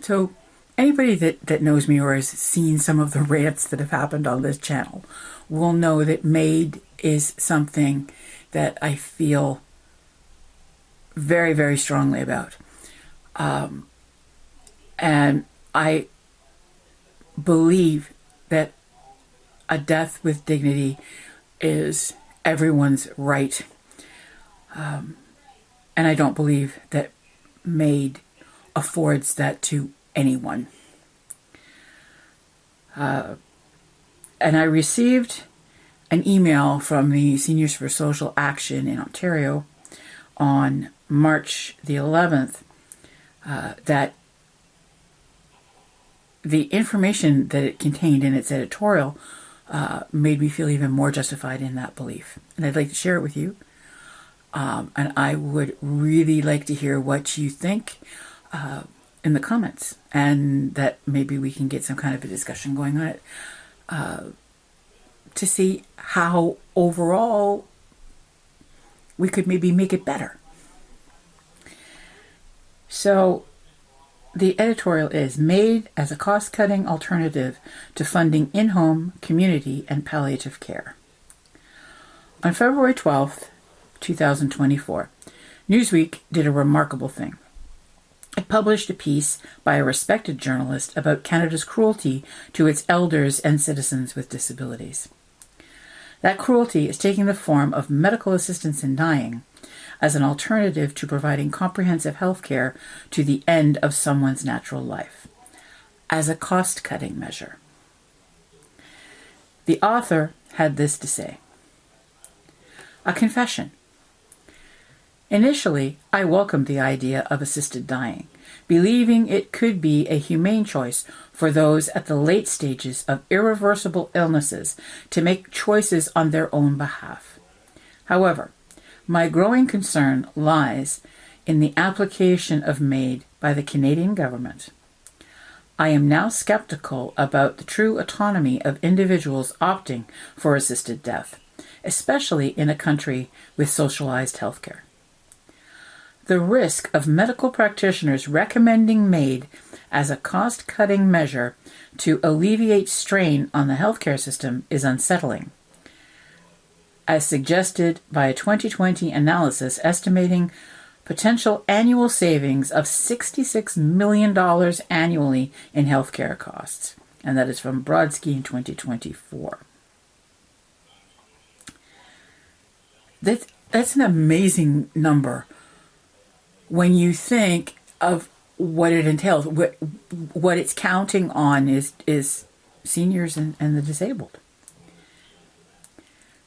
So anybody that knows me or has seen some of the rants that have happened on this channel will know that Maid is something that I feel very, very strongly about. And I believe that a death with dignity is everyone's right. And I don't believe that Maid affords that to anyone. And I received an email from the Seniors for Social Action in Ontario on March the 11th that the information that it contained in its editorial made me feel even more justified in that belief. And I'd like to share it with you. And I would really like to hear what you think in the comments, and that maybe we can get some kind of a discussion going on it to see how overall we could maybe make it better. So the editorial is Maid as a cost-cutting alternative to funding in-home, community, and palliative care. On February 12th, 2024, Newsweek did a remarkable thing. It published a piece by a respected journalist about Canada's cruelty to its elders and citizens with disabilities. That cruelty is taking the form of medical assistance in dying as an alternative to providing comprehensive health care to the end of someone's natural life, as a cost-cutting measure. The author had this to say: a confession. Initially, I welcomed the idea of assisted dying, believing it could be a humane choice for those at the late stages of irreversible illnesses to make choices on their own behalf. However, my growing concern lies in the application of Maid by the Canadian government. I am now skeptical about the true autonomy of individuals opting for assisted death, especially in a country with socialized healthcare. The risk of medical practitioners recommending Maid as a cost-cutting measure to alleviate strain on the healthcare system is unsettling, as suggested by a 2020 analysis estimating potential annual savings of $66 million annually in healthcare costs. And that is from Brodsky in 2024. That's an amazing number when you think of what it entails. What it's counting on is seniors and the disabled.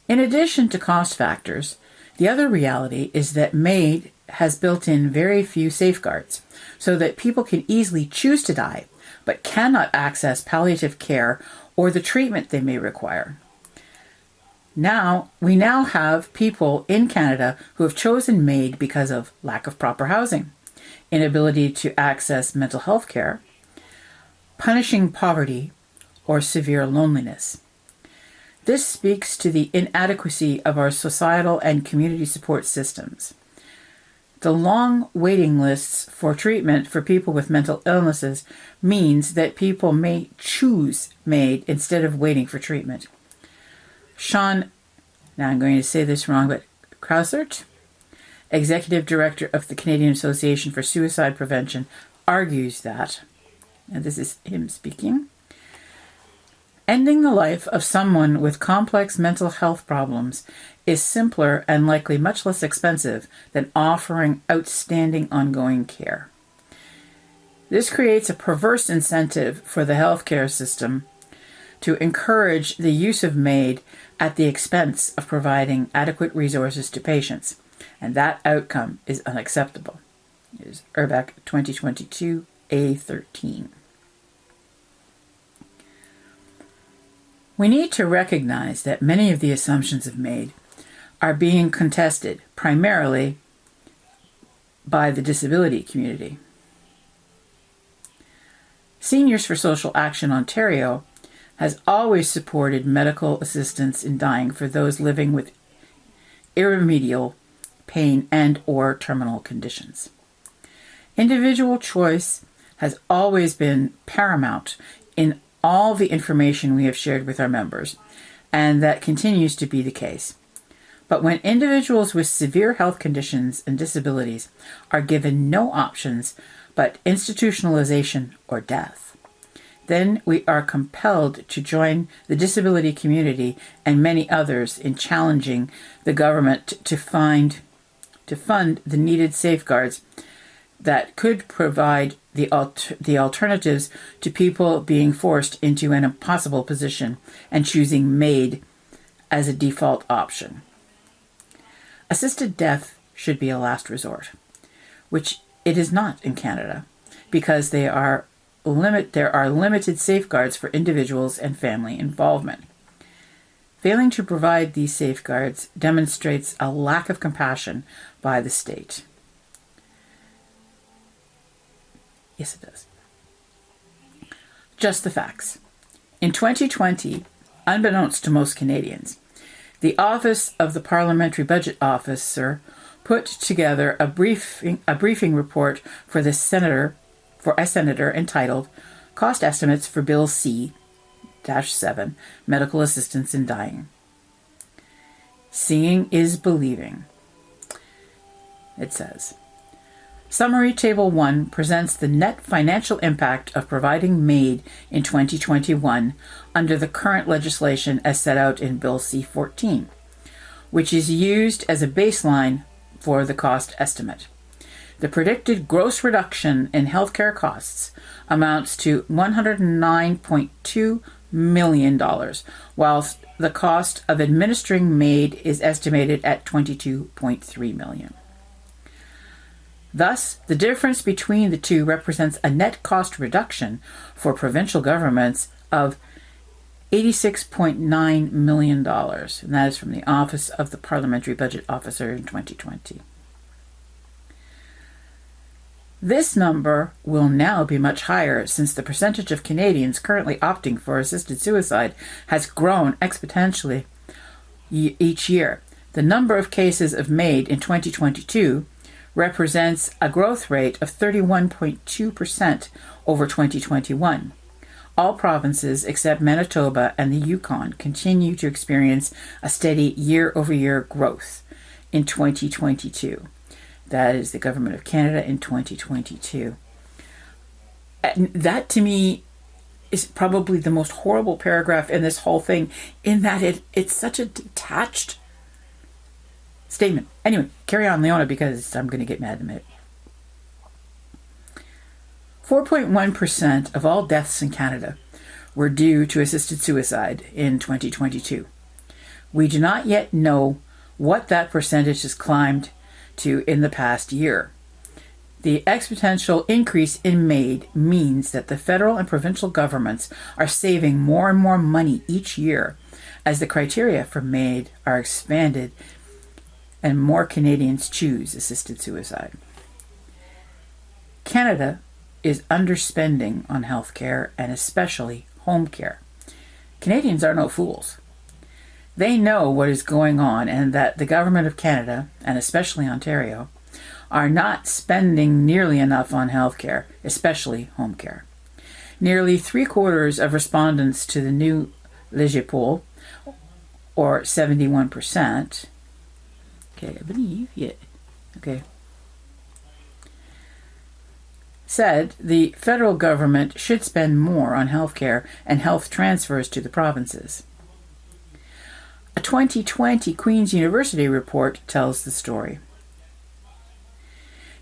In addition to cost factors, the other reality is that Maid has built in very few safeguards so that people can easily choose to die but cannot access palliative care or the treatment they may require. We now have people in Canada who have chosen Maid because of lack of proper housing, inability to access mental health care, punishing poverty, or severe loneliness. This speaks to the inadequacy of our societal and community support systems. The long waiting lists for treatment for people with mental illnesses means that people may choose Maid instead of waiting for treatment. Sean, now I'm going to say this wrong, but Krausert, Executive Director of the Canadian Association for Suicide Prevention, argues that, and this is him speaking, ending the life of someone with complex mental health problems is simpler and likely much less expensive than offering outstanding ongoing care. This creates a perverse incentive for the healthcare system to encourage the use of Maid at the expense of providing adequate resources to patients, and that outcome is unacceptable. It is Urbach 2022 A13. We need to recognize that many of the assumptions of Maid are being contested primarily by the disability community. Seniors for Social Action Ontario has always supported medical assistance in dying for those living with irremediable pain and or terminal conditions. Individual choice has always been paramount in all the information we have shared with our members, and that continues to be the case. But when individuals with severe health conditions and disabilities are given no options but institutionalization or death, then we are compelled to join the disability community and many others in challenging the government to fund the needed safeguards that could provide the alternatives to people being forced into an impossible position and choosing Maid as a default option. Assisted death should be a last resort, which it is not in Canada, because there are limited safeguards for individuals and family involvement. Failing to provide these safeguards demonstrates a lack of compassion by the state. Yes, it does. Just the facts. In 2020, unbeknownst to most Canadians, the Office of the Parliamentary Budget Officer put together a briefing report for a senator entitled Cost Estimates for Bill C-7, Medical Assistance in Dying. Seeing is believing. It says, Summary Table 1 presents the net financial impact of providing Maid in 2021 under the current legislation as set out in Bill C-14, which is used as a baseline for the cost estimate. The predicted gross reduction in healthcare costs amounts to $109.2 million, whilst the cost of administering Maid is estimated at $22.3 million. Thus, the difference between the two represents a net cost reduction for provincial governments of $86.9 million, and that is from the Office of the Parliamentary Budget Officer in 2020. This number will now be much higher since the percentage of Canadians currently opting for assisted suicide has grown exponentially each year. The number of cases of Maid in 2022 represents a growth rate of 31.2% over 2021. All provinces except Manitoba and the Yukon continue to experience a steady year-over-year growth in 2022. That is the Government of Canada in 2022. And that, to me, is probably the most horrible paragraph in this whole thing, in that it's such a detached statement. Anyway, carry on, Leona, because I'm going to get mad in a minute. 4.1% of all deaths in Canada were due to assisted suicide in 2022. We do not yet know what that percentage has climbed to in the past year. The exponential increase in Maid means that the federal and provincial governments are saving more and more money each year as the criteria for Maid are expanded and more Canadians choose assisted suicide. Canada is underspending on healthcare and especially home care. Canadians are no fools. They know what is going on and that the Government of Canada, and especially Ontario, are not spending nearly enough on healthcare, especially home care. Nearly 3/4 of respondents to the new Léger poll, or 71%, I believe, said the federal government should spend more on healthcare and health transfers to the provinces. A 2020 Queen's University report tells the story.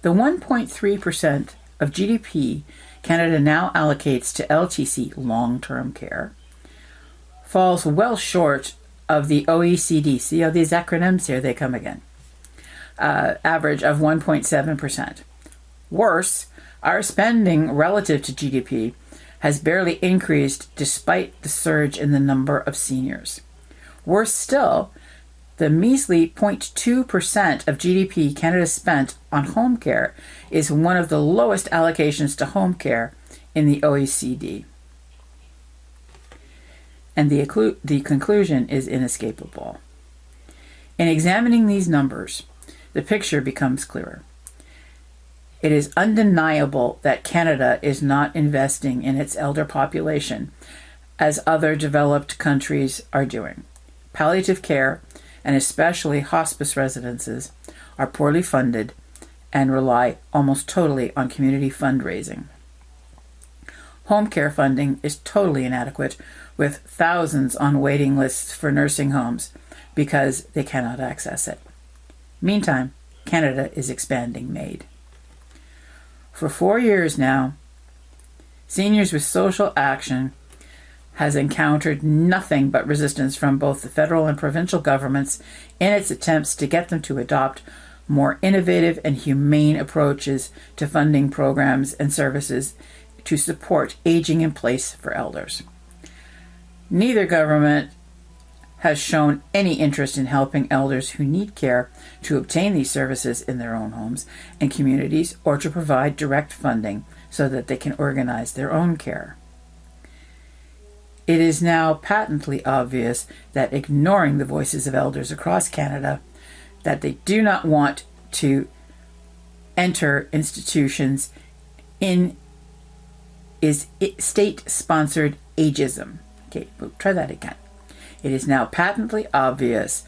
The 1.3% of GDP Canada now allocates to LTC, long-term care, falls well short of the OECD, see how these acronyms here, they come again, average of 1.7%. Worse, our spending relative to GDP has barely increased despite the surge in the number of seniors. Worse still, the measly 0.2% of GDP Canada spent on home care is one of the lowest allocations to home care in the OECD. And the conclusion is inescapable. In examining these numbers, the picture becomes clearer. It is undeniable that Canada is not investing in its elder population as other developed countries are doing. Palliative care, and especially hospice residences, are poorly funded and rely almost totally on community fundraising. Home care funding is totally inadequate, with thousands on waiting lists for nursing homes because they cannot access it. Meantime, Canada is expanding Maid. For 4 years now, Seniors with Social Action has encountered nothing but resistance from both the federal and provincial governments in its attempts to get them to adopt more innovative and humane approaches to funding programs and services to support aging in place for elders. Neither government has shown any interest in helping elders who need care to obtain these services in their own homes and communities, or to provide direct funding so that they can organize their own care. It is now patently obvious that ignoring the voices of elders across Canada, that they do not want to enter institutions in, is state-sponsored ageism. Okay, we'll try that again. It is now patently obvious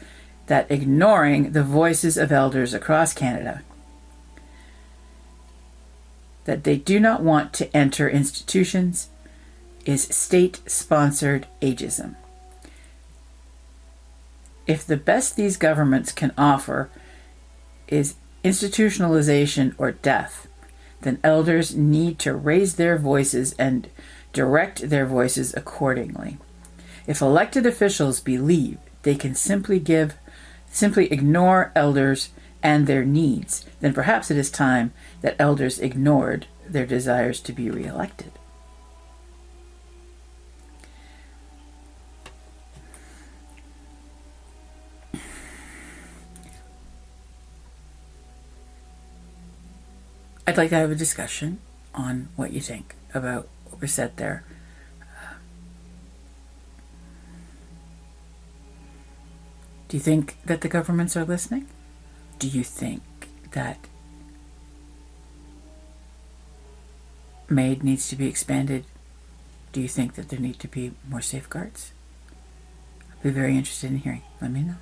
that ignoring the voices of elders across Canada, that they do not want to enter institutions, is state-sponsored ageism. If the best these governments can offer is institutionalization or death, then elders need to raise their voices and direct their voices accordingly. If elected officials believe they can simply ignore elders and their needs, then perhaps it is time that elders ignored their desires to be reelected. I'd like to have a discussion on what you think about what was said there. Do you think that the governments are listening? Do you think that Maid needs to be expanded? Do you think that there need to be more safeguards? I'd be very interested in hearing. Let me know.